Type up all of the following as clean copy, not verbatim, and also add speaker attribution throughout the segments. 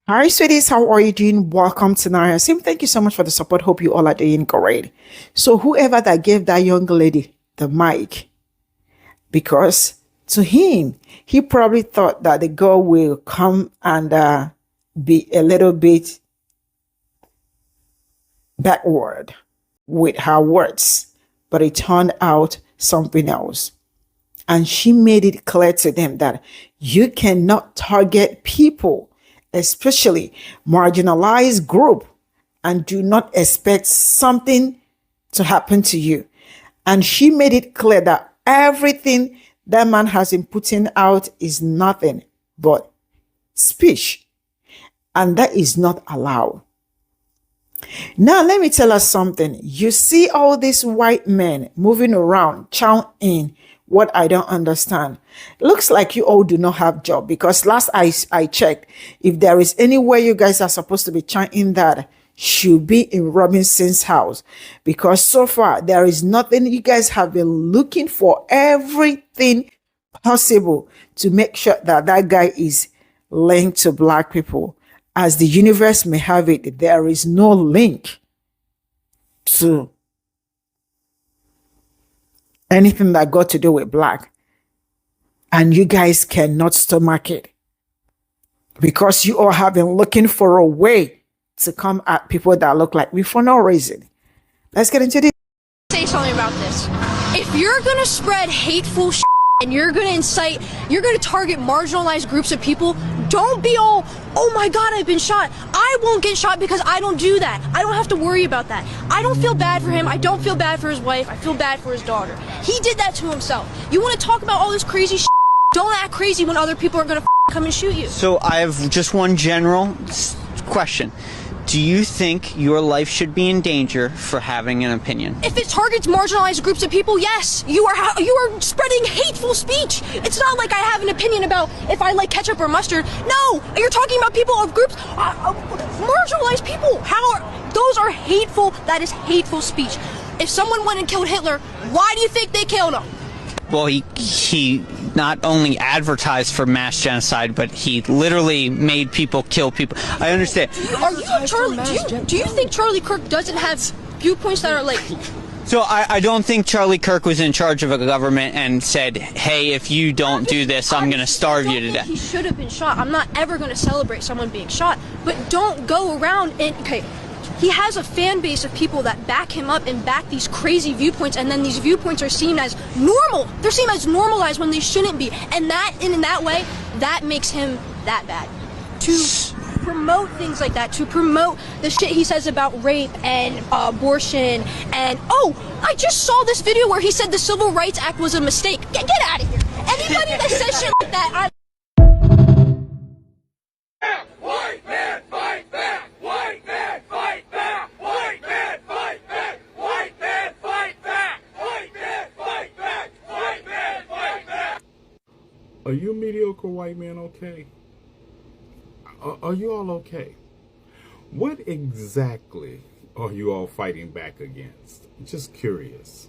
Speaker 1: Hi, sweeties. How are you doing? Welcome to Naya Sim. Thank you so much for the support. Hope you all are doing great. So, whoever that gave that young lady the mic, because to him, he probably thought that the girl will come and be a little bit backward with her words, but it turned out something else. And she made it clear to them that you cannot target people, especially marginalized group, and do not expect something to happen to you. And she made it clear that everything that man has been putting out is nothing but speech, and that is not allowed. Now, let me tell us something. You see all these white men moving around, chanting what I don't understand. Looks like you all do not have job, because last I checked, if there is anywhere you guys are supposed to be chanting that, should be in Robinson's house, because so far there is nothing. You guys have been looking for everything possible to make sure that that guy is linked to black people. As the universe may have it, there is no link to anything that got to do with black. And you guys cannot stomach it, because you all have been looking for a way to come at people that look like me for no reason. Let's get into this.
Speaker 2: Say something about this. If you're gonna spread hateful and you're gonna incite, you're gonna target marginalized groups of people, don't be all, oh my god, I've been shot. I won't get shot because I don't do that. I don't have to worry about that. I don't feel bad for him. I don't feel bad for his wife. I feel bad for his daughter. He did that to himself. You want to talk about all this crazy don't act crazy when other people are gonna come and shoot you.
Speaker 3: So I have just one general question. Do you think your life should be in danger for having an opinion?
Speaker 2: If it targets marginalized groups of people, yes, you are spreading hateful speech. It's not like I have an opinion about if I like ketchup or mustard. No, you're talking about people of groups, marginalized people. Those are hateful? That is hateful speech. If someone went and killed Hitler, why do you think they killed him?
Speaker 3: Well, he not only advertised for mass genocide, but he literally made people kill people. I understand.
Speaker 2: Do you think Charlie Kirk doesn't have viewpoints that are like...
Speaker 3: So I don't think Charlie Kirk was in charge of a government and said, hey, if you don't do this, I'm going to starve you to death.
Speaker 2: He should have been shot. I'm not ever going to celebrate someone being shot. But don't go around and... Okay, he has a fan base of people that back him up and back these crazy viewpoints, and then these viewpoints are seen as normal. They're seen as normalized when they shouldn't be. And in that way, that makes him that bad. To promote things like that, to promote the shit he says about rape and abortion, and I just saw this video where he said the Civil Rights Act was a mistake. Get out of here. Anybody that says shit like that,
Speaker 4: White man, fight back! White man, fight back! White man, fight back! White man, fight back! White man, fight back! White man, fight back!
Speaker 5: Are you mediocre white man okay? Are you all okay? What exactly are you all fighting back against? Just curious.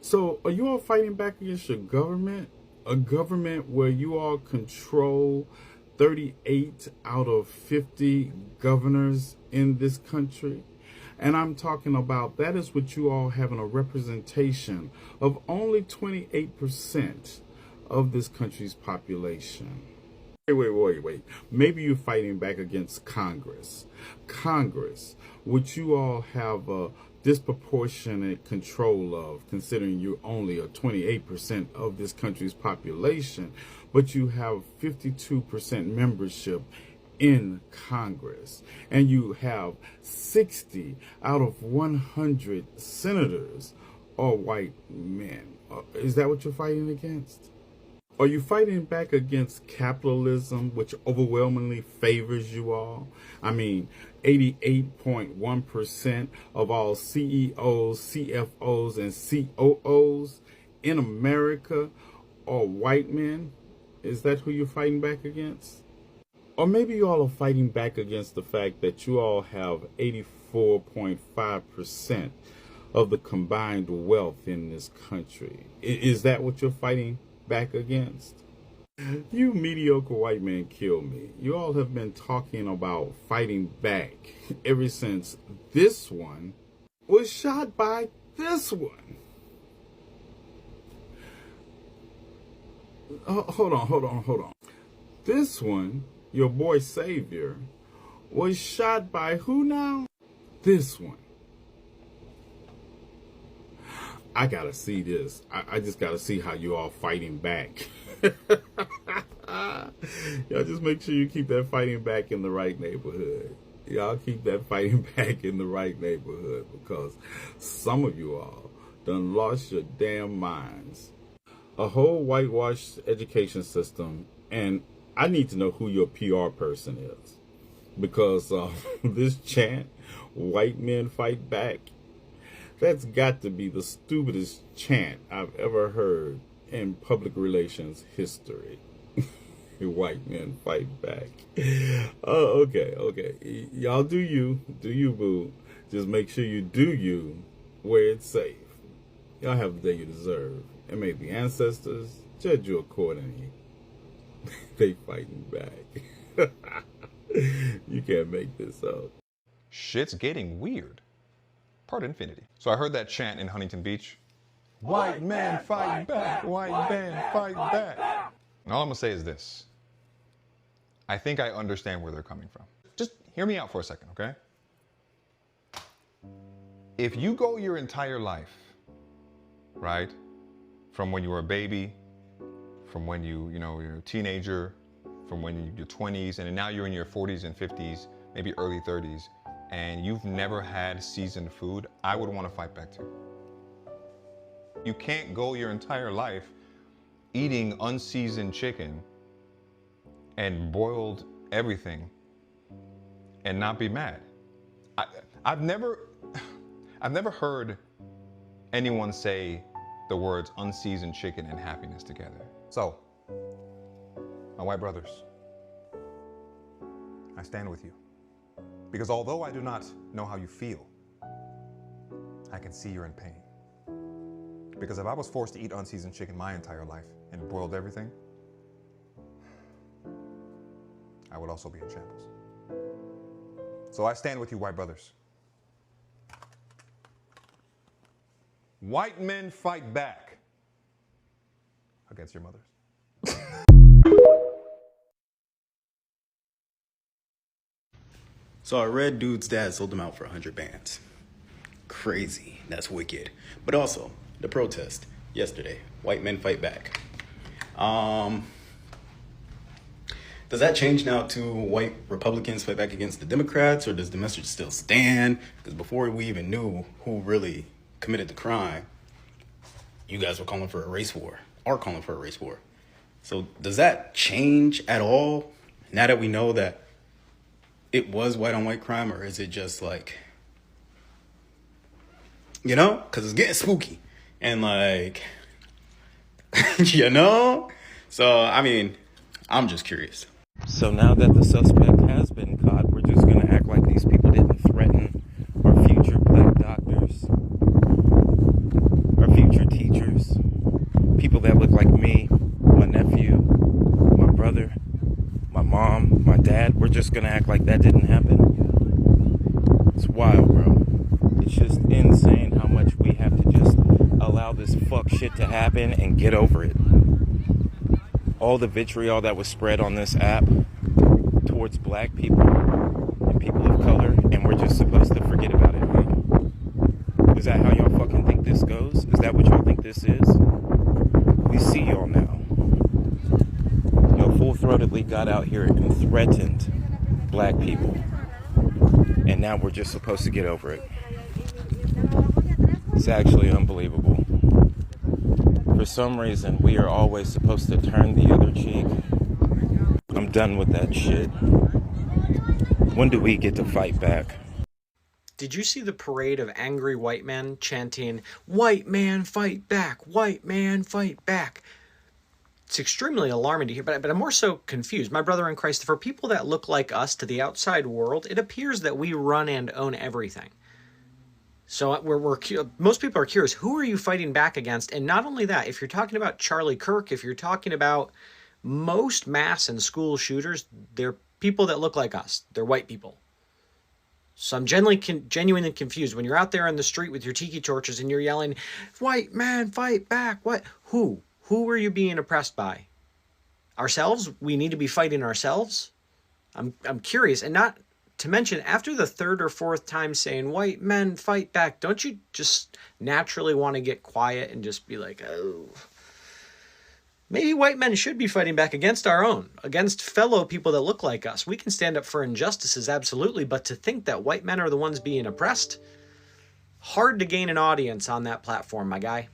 Speaker 5: So, are you all fighting back against your government? A government where you all control 38 out of 50 governors in this country? And I'm talking about, that is what you all having a representation of only 28% of this country's population. Wait. Maybe you're fighting back against Congress. Congress, which you all have a disproportionate control of, considering you only are 28% of this country's population, but you have 52% membership in Congress, and you have 60 out of 100 senators are white men. Is that what you're fighting against? Are you fighting back against capitalism, which overwhelmingly favors you all? I mean, 88.1% of all CEOs, CFOs, and COOs in America are white men. Is that who you're fighting back against? Or maybe you all are fighting back against the fact that you all have 84.5% of the combined wealth in this country. Is that what you're fighting back against? You mediocre white men kill me. You all have been talking about fighting back ever since this one was shot by this one. Hold on. This one, your boy Savior, was shot by who now? This one. I gotta see this. I just gotta see how you all fighting back. Y'all just make sure you keep that fighting back in the right neighborhood. Y'all keep that fighting back in the right neighborhood, because some of you all done lost your damn minds. A whole whitewashed education system, and I need to know who your PR person is, because this chant, white men fight back, that's got to be the stupidest chant I've ever heard in public relations history. White men fight back. Oh, okay. Y'all do you, boo. Just make sure you do you where it's safe. Y'all have the day you deserve, and may the ancestors judge you accordingly. They fighting back. You can't make this up.
Speaker 6: Shit's getting weird. Part infinity. So I heard that chant in Huntington Beach. White man fight back, white man fight back. And all I'm gonna say is this. I think I understand where they're coming from. Just hear me out for a second, okay? If you go your entire life, right, from when you were a baby, from when you're a teenager, from when you're your 20s, and now you're in your 40s and 50s, maybe early 30s, and you've never had seasoned food, I would want to fight back too. You can't go your entire life eating unseasoned chicken and boiled everything and not be mad. I've never heard anyone say the words unseasoned chicken and happiness together. So, my white brothers, I stand with you. Because although I do not know how you feel, I can see you're in pain. Because if I was forced to eat unseasoned chicken my entire life and boiled everything, I would also be in shambles. So I stand with you, white brothers. White men fight back against your mothers.
Speaker 7: So I read dude's dad sold him out for 100 bands. Crazy. That's wicked. But also, the protest yesterday. White men fight back. Does that change now to white Republicans fight back against the Democrats, or does the message still stand? Because before we even knew who really committed the crime, you guys were calling for a race war, are calling for a race war. So does that change at all now that we know that it was white on white crime, or is it just like, because it's getting spooky and like, So, I mean, I'm just curious.
Speaker 8: So now that the suspect has been caught, we're just going to act like these people didn't threaten our future black doctors, our future teachers, people that look like me, my nephew, my brother, my mom, my dad. We're just going to act like that didn't happen. It's wild, bro. It's just insane how much we have to just allow this fuck shit to happen and get over it. All the vitriol that was spread on this app towards black people and people of color, and we're just supposed to forget about it, huh? Is that how y'all fucking think this goes? Is that what y'all think this is? We see y'all now. Full-throatedly got out here and threatened black people, and now we're just supposed to get over it. It's actually unbelievable. For some reason, we are always supposed to turn the other cheek. I'm done with that shit. When do we get to fight back?
Speaker 9: Did you see the parade of angry white men chanting, "White man, fight back! White man, fight back!" It's extremely alarming to hear, but I'm more so confused. My brother in Christ, for people that look like us to the outside world, it appears that we run and own everything. So most people are curious, who are you fighting back against? And not only that, if you're talking about Charlie Kirk, if you're talking about Most mass and school shooters, they're people that look like us. They're white people. So I'm genuinely confused. When you're out there on the street with your tiki torches and you're yelling, "White man, fight back!" What? Who? Who are you being oppressed by? Ourselves? We need to be fighting ourselves? I'm curious. And not to mention, after the third or fourth time saying, "White men, fight back," don't you just naturally want to get quiet and just be like, oh, maybe white men should be fighting back against our own, against fellow people that look like us. We can stand up for injustices, absolutely, but to think that white men are the ones being oppressed, hard to gain an audience on that platform, my guy.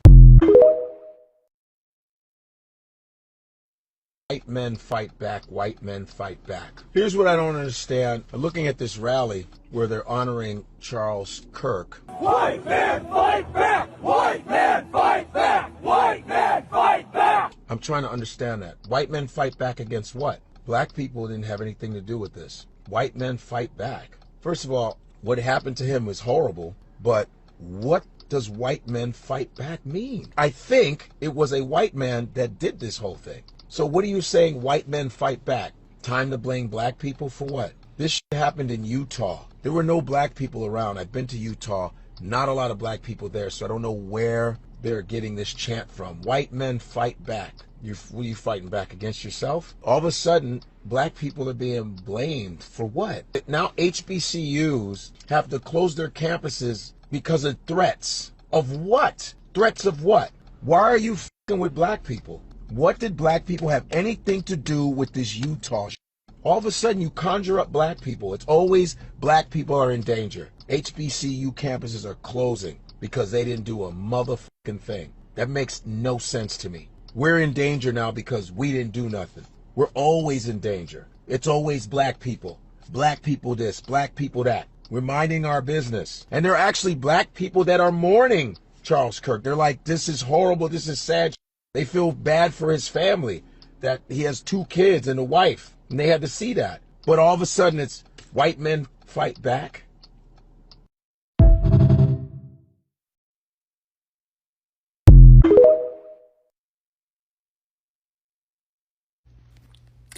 Speaker 10: White men fight back, white men fight back. Here's what I don't understand. I'm looking at this rally where they're honoring Charles Kirk.
Speaker 4: White man, fight back! White man, fight back! White man, fight back!
Speaker 10: I'm trying to understand that. White men fight back against what? Black people didn't have anything to do with this. White men fight back. First of all, what happened to him was horrible, but what does white men fight back mean? I think it was a white man that did this whole thing. So what are you saying, white men fight back? Time to blame black people for what? This shit happened in Utah. There were no black people around. I've been to Utah. Not a lot of black people there, so I don't know where they're getting this chant from. White men fight back. What are you fighting back against yourself? All of a sudden, black people are being blamed for what? Now HBCUs have to close their campuses because of threats. Of what? Threats of what? Why are you fucking with black people? What did black people have anything to do with this Utah shit? All of a sudden you conjure up black people. It's always black people are in danger. HBCU campuses are closing because they didn't do a motherfucking thing. That makes no sense to me. We're in danger now because we didn't do nothing. We're always in danger. It's always black people. Black people this, black people that. We're minding our business. And there are actually black people that are mourning Charles Kirk. They're like, this is horrible, this is sad. They feel bad for his family, that he has 2 kids and a wife, and they had to see that. But all of a sudden it's white men fight back.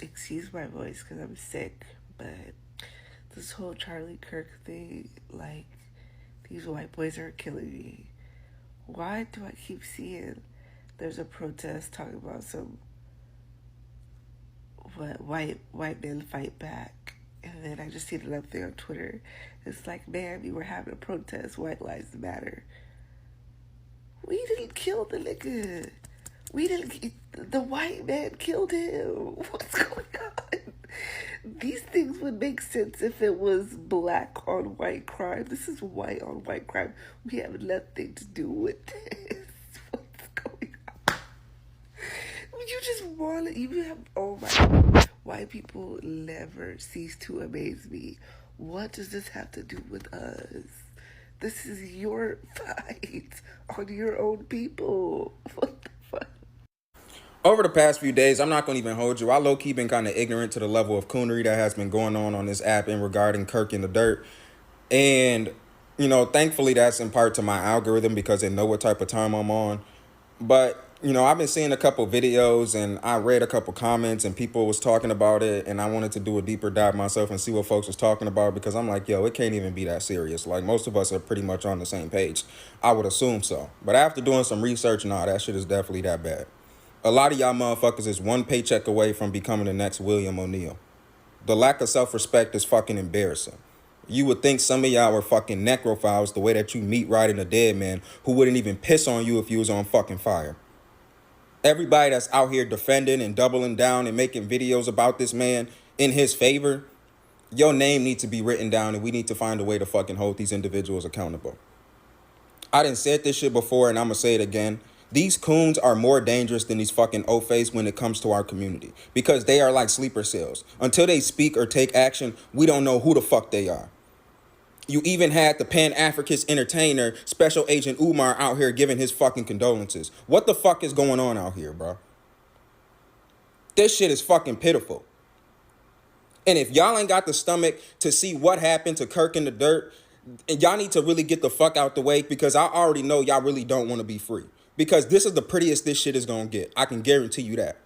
Speaker 11: Excuse my voice because I'm sick, but this whole Charlie Kirk thing, like, these white boys are killing me. Why do I keep seeing there's a protest talking about some white men fight back, and then I just seen another thing on Twitter. It's like, man, we were having a protest, white lives matter. We didn't kill the nigga. The white man killed him. What's going on? These things would make sense if it was black on white crime. This is white on white crime. We have nothing to do with this. What's going on? You just want to, you have, oh my, white people never cease to amaze me. What does this have to do with us? This is your fight on your own people. What the fuck?
Speaker 12: Over the past few days, I'm not going to even hold you. I low-key been kind of ignorant to the level of coonery that has been going on this app in regarding Kirk in the dirt. And, you know, thankfully that's in part to my algorithm because they know what type of time I'm on. But, you know, I've been seeing a couple videos and I read a couple comments and people was talking about it. And I wanted to do a deeper dive myself and see what folks was talking about because I'm like, yo, it can't even be that serious. Like, most of us are pretty much on the same page. I would assume so. But after doing some research, nah, that shit is definitely that bad. A lot of y'all motherfuckers is one paycheck away from becoming the next William O'Neal. The lack of self-respect is fucking embarrassing. You would think some of y'all were fucking necrophiles the way that you meat riding a dead man who wouldn't even piss on you if you was on fucking fire. Everybody that's out here defending and doubling down and making videos about this man in his favor, your name needs to be written down and we need to find a way to fucking hold these individuals accountable. I done said this shit before and I'm gonna say it again. These coons are more dangerous than these fucking O-face when it comes to our community because they are like sleeper cells. Until they speak or take action, we don't know who the fuck they are. You even had the Pan-Africanist entertainer, Special Agent Umar, out here giving his fucking condolences. What the fuck is going on out here, bro? This shit is fucking pitiful. And if y'all ain't got the stomach to see what happened to Kirk in the dirt, y'all need to really get the fuck out the way because I already know y'all really don't want to be free. Because this is the prettiest this shit is gonna get. I can guarantee you that.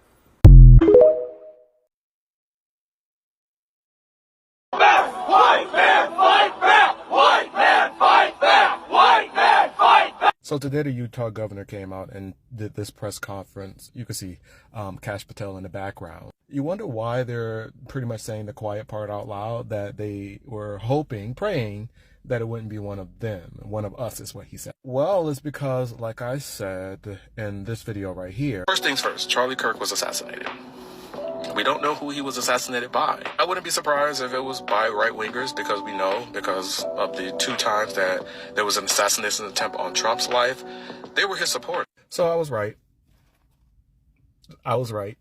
Speaker 4: White man, fight back! White man, fight back! White man, fight back!
Speaker 13: So today the Utah governor came out and did this press conference. You can see Cash Patel in the background. You wonder why they're pretty much saying the quiet part out loud, that they were hoping, praying that it wouldn't be one of them. One of us is what he said. Well, it's because, like I said in this video right here.
Speaker 14: First things first, Charlie Kirk was assassinated. We don't know who he was assassinated by. I wouldn't be surprised if it was by right-wingers, because we know, because of the 2 times that there was an assassination attempt on Trump's life, they were his supporters.
Speaker 13: So I was right. I was right.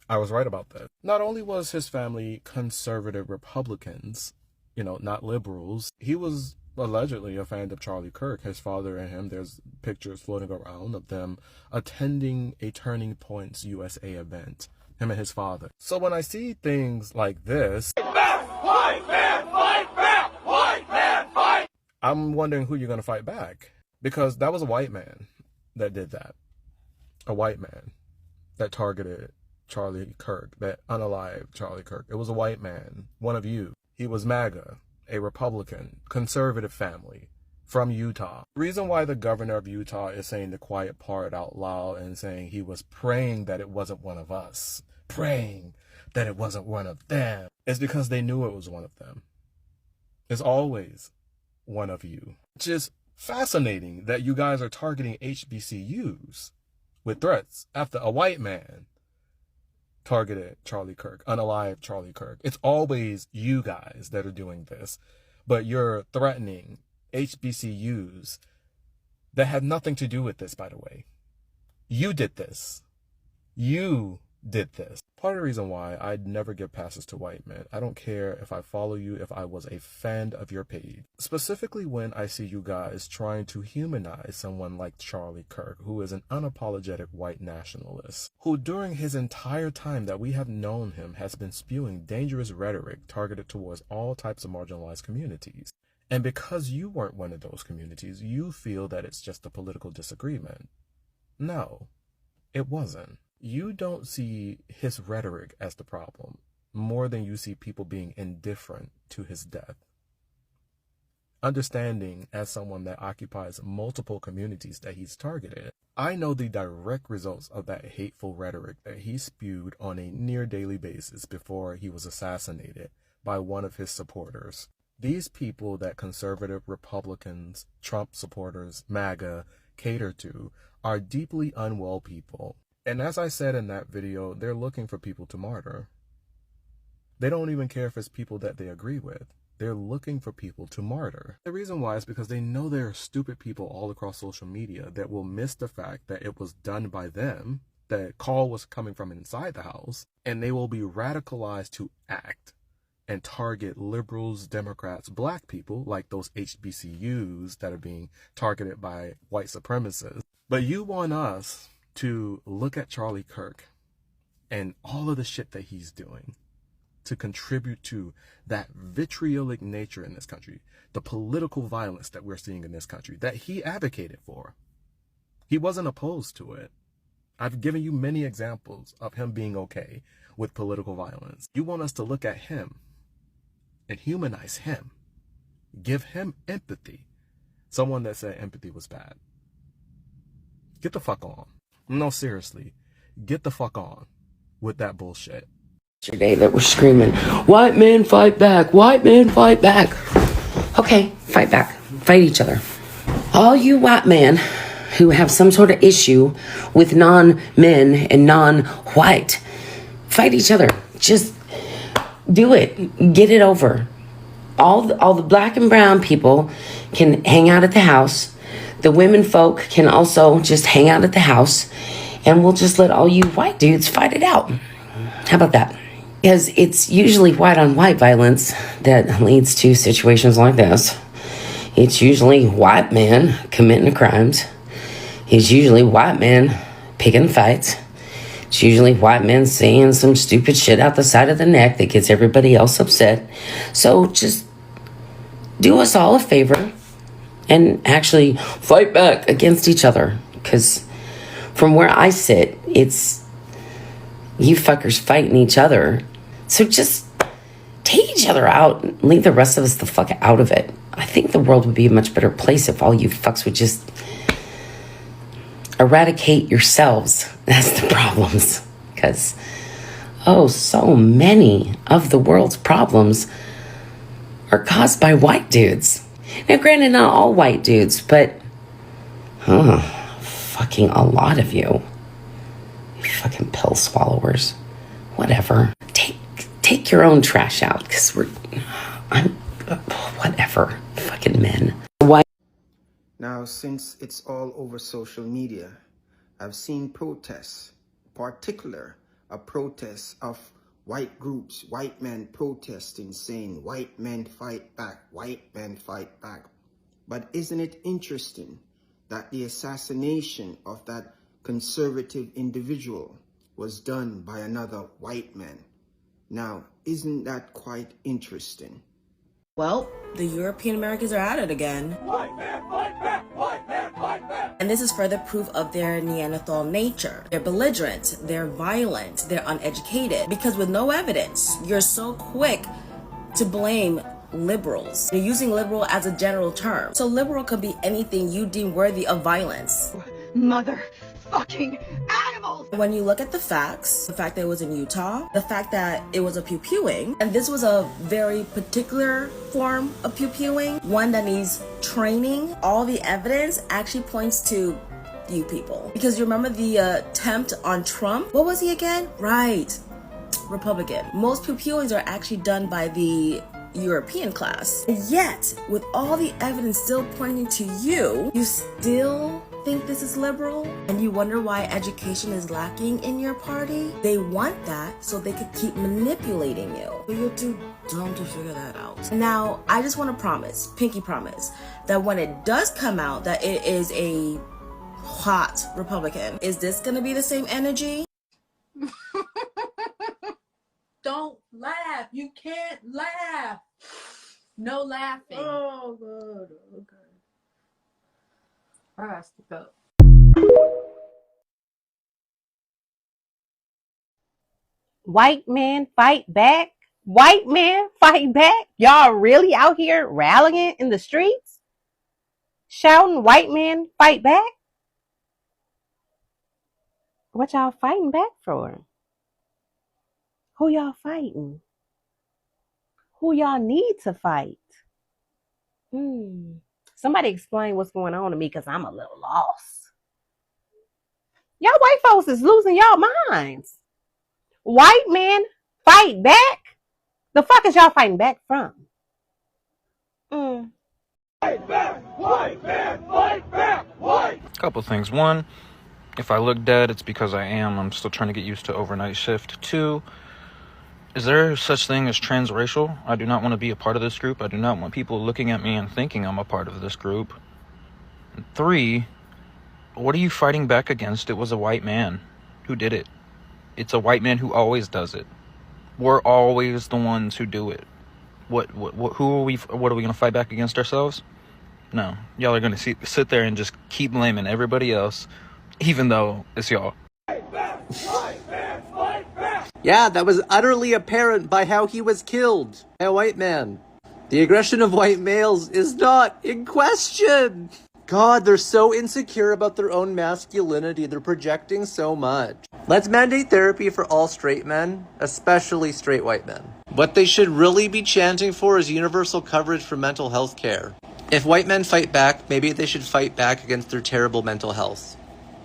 Speaker 13: I was right about that. Not only was his family conservative Republicans, you know, not liberals, he was allegedly a fan of Charlie Kirk. His father and him, there's pictures floating around of them attending a Turning Points USA event, him and his father. So when I see things like this,
Speaker 4: White man, fight back! White man, fight!
Speaker 13: I'm wondering who you're going to fight back. Because that was a white man that did that. A white man that targeted Charlie Kirk, that unalived Charlie Kirk. It was a white man, one of you. He was MAGA, a Republican, conservative family from Utah. The reason why the governor of Utah is saying the quiet part out loud and saying he was praying that it wasn't one of us, praying that it wasn't one of them, is because they knew it was one of them. It's always one of you. Which is fascinating that you guys are targeting HBCUs with threats after a white man targeted Charlie Kirk, unalived Charlie Kirk. It's always you guys that are doing this, but you're threatening HBCUs that had nothing to do with this, by the way. You did this. You did this. Part of the reason why I'd never give passes to white men. I don't care if I follow you, if I was a fan of your page. Specifically when I see you guys trying to humanize someone like Charlie Kirk, who is an unapologetic white nationalist, who during his entire time that we have known him has been spewing dangerous rhetoric targeted towards all types of marginalized communities. And because you weren't one of those communities, you feel that it's just a political disagreement. No, it wasn't. You don't see his rhetoric as the problem more than you see people being indifferent to his death. Understanding, as someone that occupies multiple communities that he's targeted, I know the direct results of that hateful rhetoric that he spewed on a near daily basis before he was assassinated by one of his supporters. These people that conservative Republicans, Trump supporters, MAGA cater to are deeply unwell people. And as I said in that video, they're looking for people to martyr. They don't even care if it's people that they agree with. They're looking for people to martyr. The reason why is because they know there are stupid people all across social media that will miss the fact that it was done by them, that call was coming from inside the house, and they will be radicalized to act and target liberals, Democrats, black people, like those HBCUs that are being targeted by white supremacists. But you want us to look at Charlie Kirk and all of the shit that he's doing to contribute to that vitriolic nature in this country, the political violence that we're seeing in this country, that he advocated for. He wasn't opposed to it. I've given you many examples of him being okay with political violence. You want us to look at him and humanize him, give him empathy. Someone that said empathy was bad. Get the fuck on. No, seriously, get the fuck on with that bullshit.
Speaker 15: Yesterday that were screaming, white men fight back, white men fight back. Okay, fight back, fight each other. All you white men who have some sort of issue with non-men and non-white, fight each other. Just do it, get it over. All the black and brown people can hang out at the house. The women folk can also just hang out at the house, and we'll just let all you white dudes fight it out. How about that? Because it's usually white on white violence that leads to situations like this. It's usually white men committing crimes. It's usually white men picking fights. It's usually white men saying some stupid shit out the side of the neck that gets everybody else upset. So just do us all a favor and actually fight back against each other. Because from where I sit, it's you fuckers fighting each other. So just take each other out and leave the rest of us the fuck out of it. I think the world would be a much better place if all you fucks would just eradicate yourselves as the problems. Because, so many of the world's problems are caused by white dudes. Now, granted, not all white dudes, but fucking a lot of you. You fucking pill swallowers. Whatever. Take your own trash out, because whatever. Fucking men. Why?
Speaker 16: Now, since it's all over social media, I've seen protests, particular a protest of white groups, white men protesting, saying, white men fight back, white men fight back. But isn't it interesting that the assassination of that conservative individual was done by another white man? Now, isn't that quite interesting?
Speaker 17: Well, the European Americans are at it again.
Speaker 4: White man fight back! White man fight back!
Speaker 17: And this is further proof of their Neanderthal nature. They're belligerent, they're violent, they're uneducated. Because with no evidence, you're so quick to blame liberals. You're using liberal as a general term. So liberal could be anything you deem worthy of violence.
Speaker 18: Mother fucking animals!
Speaker 17: When you look at the facts, the fact that it was in Utah, the fact that it was a pew-pewing, and this was a very particular form of pew-pewing, one that needs training, all the evidence actually points to you people. Because you remember the attempt on Trump? What was he again? Right, Republican. Most pew-pewings are actually done by the European class. And yet, with all the evidence still pointing to you, you still think this is liberal? And you wonder why education is lacking in your party? They want that so they could keep manipulating you. But you're too dumb to figure that out. Now, I just want to promise, pinky promise, that when it does come out that it is a hot Republican, is this going to be the same energy?
Speaker 18: Don't laugh. You can't laugh. No laughing. Oh, God. Okay. I got to go.
Speaker 19: White men fight back? White men fight back? Y'all really out here rallying in the streets? Shouting white men fight back? What y'all fighting back for? Who y'all fighting? Who y'all need to fight? Somebody explain what's going on to me, because I'm a little lost. Y'all white folks is losing y'all minds. White men fight back? The fuck is y'all fighting back from?
Speaker 4: Fight back! White man fight back! White!
Speaker 8: Couple things. One, if I look dead, it's because I am. I'm still trying to get used to overnight shift. Two, is there such thing as transracial? I do not want to be a part of this group. I do not want people looking at me and thinking I'm a part of this group. And three, what are you fighting back against? It was a white man who did it. It's a white man who always does it. We're always the ones who do it. What are we going to fight back against ourselves? No. Y'all are going to sit there and just keep blaming everybody else, even though it's y'all.
Speaker 20: Yeah, that was utterly apparent by how he was killed by a white man. The aggression of white males is not in question. God, they're so insecure about their own masculinity. They're projecting so much. Let's mandate therapy for all straight men, especially straight white men. What they should really be chanting for is universal coverage for mental health care. If white men fight back, maybe they should fight back against their terrible mental health.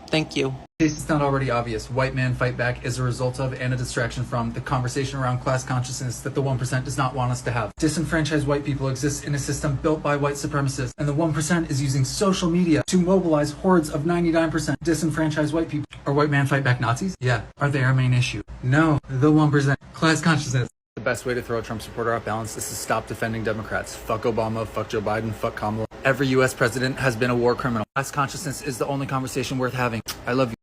Speaker 20: Thank you.
Speaker 21: In case it's not already obvious, white man fight back is a result of and a distraction from the conversation around class consciousness that the 1% does not want us to have. Disenfranchised white people exist in a system built by white supremacists, and the 1% is using social media to mobilize hordes of 99% disenfranchised white people. Are white man fight back Nazis? Yeah. Are they our main issue? No. The 1%. Class consciousness. The best way to throw a Trump supporter off balance is to stop defending Democrats. Fuck Obama, fuck Joe Biden, fuck Kamala. Every U.S. president has been a war criminal. Class consciousness is the only conversation worth having. I love you.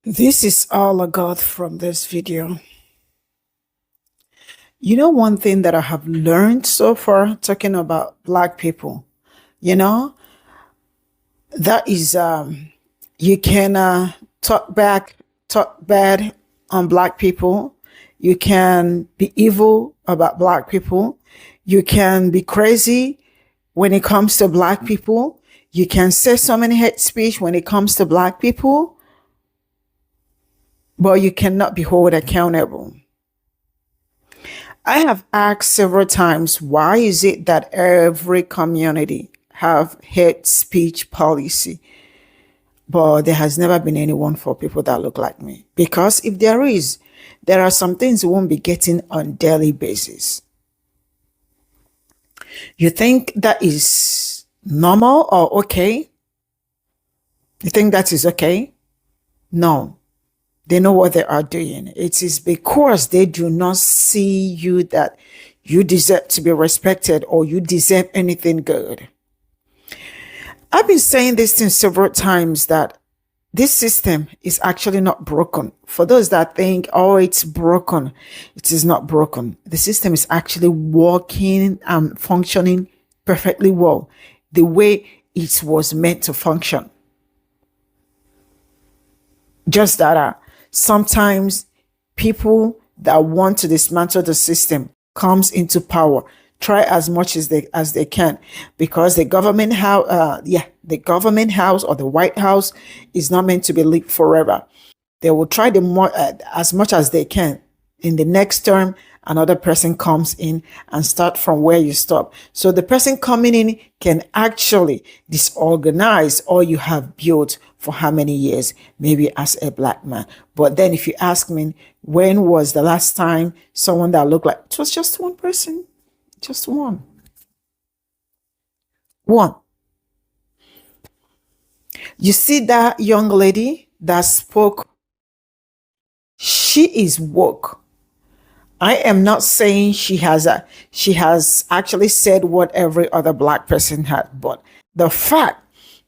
Speaker 1: This is all I got from this video. You know, one thing that I have learned so far talking about Black people, you know, that is you can talk bad on black people. You can be evil about black people. You can be crazy when it comes to black people. You can say so many hate speech when it comes to black people, but you cannot be held accountable. I have asked several times, why is it that every community have hate speech policy, but there has never been anyone for people that look like me? Because if there is, there are some things we won't be getting on daily basis. You think that is normal or okay? You think that is okay? No. They know what they are doing. It is because they do not see you that you deserve to be respected or you deserve anything good. I've been saying this thing several times, that this system is actually not broken. For those that think, oh, it's broken, it is not broken. The system is actually working and functioning perfectly well, the way it was meant to function. Just that sometimes people that want to dismantle the system comes into power, try as much as they can, because the government the government house or the White House is not meant to be lived forever. They will try as much as they can. In the next term, another person comes in and start from where you stop. So the person coming in can actually disorganize all you have built for how many years, maybe as a black man. But then if you ask me, when was the last time someone that looked like, it was just one person, just one. You see that young lady that spoke, she is woke. I am not saying she has actually said what every other black person had, but the fact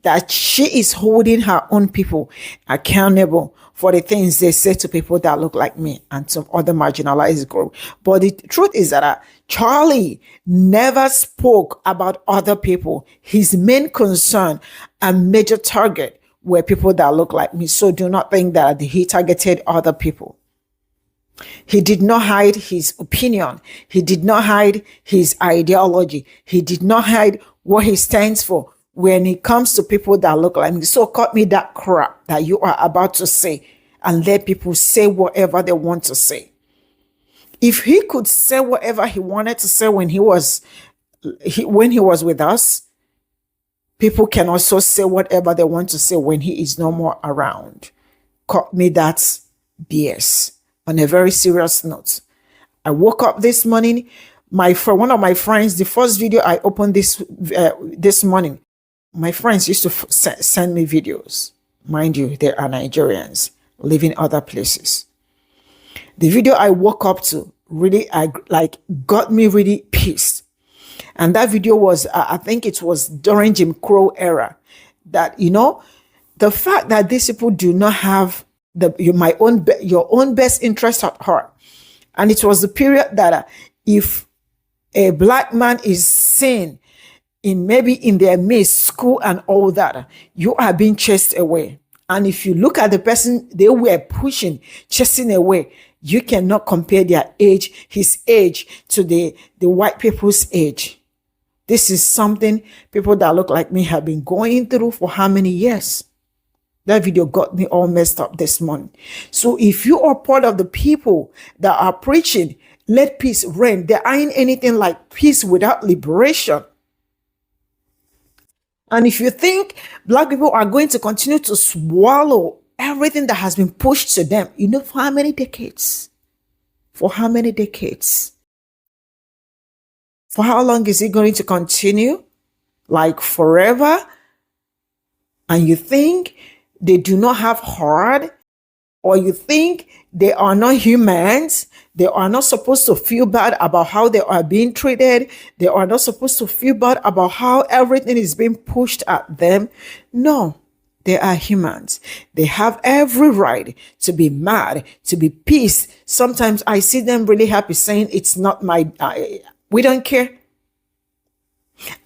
Speaker 1: that she is holding her own people accountable for the things they say to people that look like me and some other marginalized group. But the truth is that Charlie never spoke about other people. His main concern and major target were people that look like me. So do not think that he targeted other people. He did not hide his opinion. He did not hide his ideology. He did not hide what he stands for when it comes to people that look like me. So cut me that crap that you are about to say and let people say whatever they want to say. If he could say whatever he wanted to say when he was with us, people can also say whatever they want to say when he is no more around. Cut me that BS. On a very serious note, I woke up this morning. One of my friends, the first video I opened this morning, my friends used to send me videos. Mind you, they are Nigerians living other places. The video I woke up to really got me really pissed. And that video was, I think it was during Jim Crow era, that, the fact that these people do not have your own best interest at heart. And it was the period that if a black man is seen maybe in their midst, school and all that, you are being chased away. And if you look at the person they were chasing away, you cannot compare his age to the white people's age. This is something people that look like me have been going through for how many years? That video got me all messed up this morning. So if you are part of the people that are preaching, let peace reign, there ain't anything like peace without liberation. And if you think black people are going to continue to swallow everything that has been pushed to them, for how many decades? For how many decades? For how long is it going to continue? Like forever? And you think they do not have heart, or you think they are not humans, they are not supposed to feel bad about how they are being treated, they are not supposed to feel bad about how everything is being pushed at them. No, they are humans. They have every right to be mad, to be pissed. Sometimes I see them really happy saying it's not we don't care.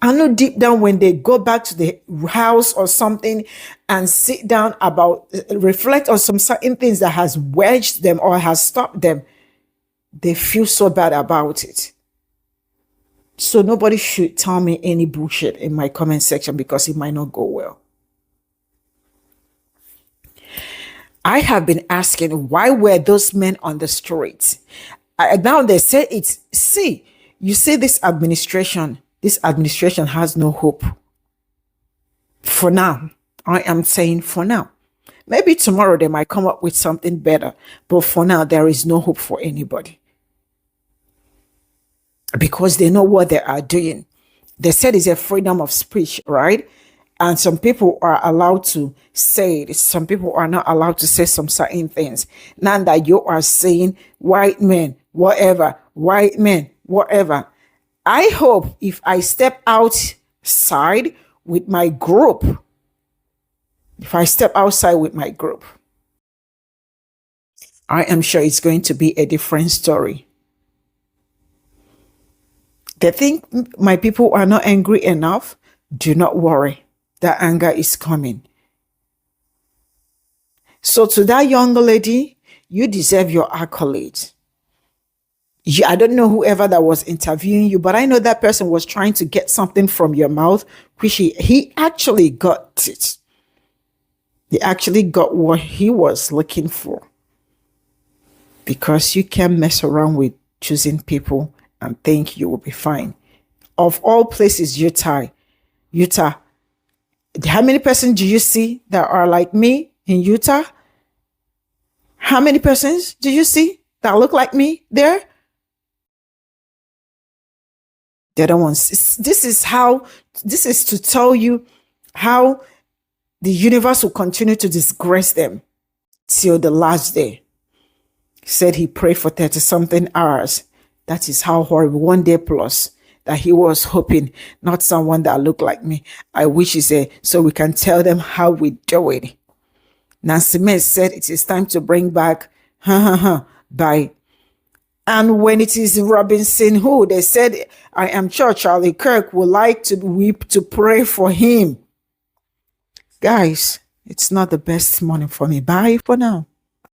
Speaker 1: I know deep down when they go back to the house or something and sit down about, reflect on some certain things that has wedged them or has stopped them, they feel so bad about it. So nobody should tell me any bullshit in my comment section because it might not go well. I have been asking, why were those men on the streets? Now they say it's, see, you say this administration has no hope. For now, I am saying for now. Maybe tomorrow they might come up with something better, but for now, there is no hope for anybody. Because they know what they are doing. They said it's a freedom of speech, right? And some people are allowed to say it. Some people are not allowed to say some certain things. Now that you are saying white men, whatever, white men, whatever. I hope if I step outside with my group, I am sure it's going to be a different story. They think my people are not angry enough. Do not worry. That anger is coming. So to that young lady, you deserve your accolades. I don't know whoever that was interviewing you, but I know that person was trying to get something from your mouth, which he actually got it. He actually got what he was looking for. Because you can't mess around with choosing people and think you will be fine. Of all places, Utah, how many persons do you see that are like me in Utah? How many persons do you see that look like me there? The other ones. This is to tell you how the universe will continue to disgrace them till the last day. He said he prayed for 30-something hours. That is how horrible. 1 day plus that he was hoping, not someone that looked like me. I wish he said, so we can tell them how we do it. Nancy May said it is time to bring back by. And when it is Robinson who, they said, I am sure Charlie Kirk would like to weep to pray for him. Guys, it's not the best morning for me. Bye for now.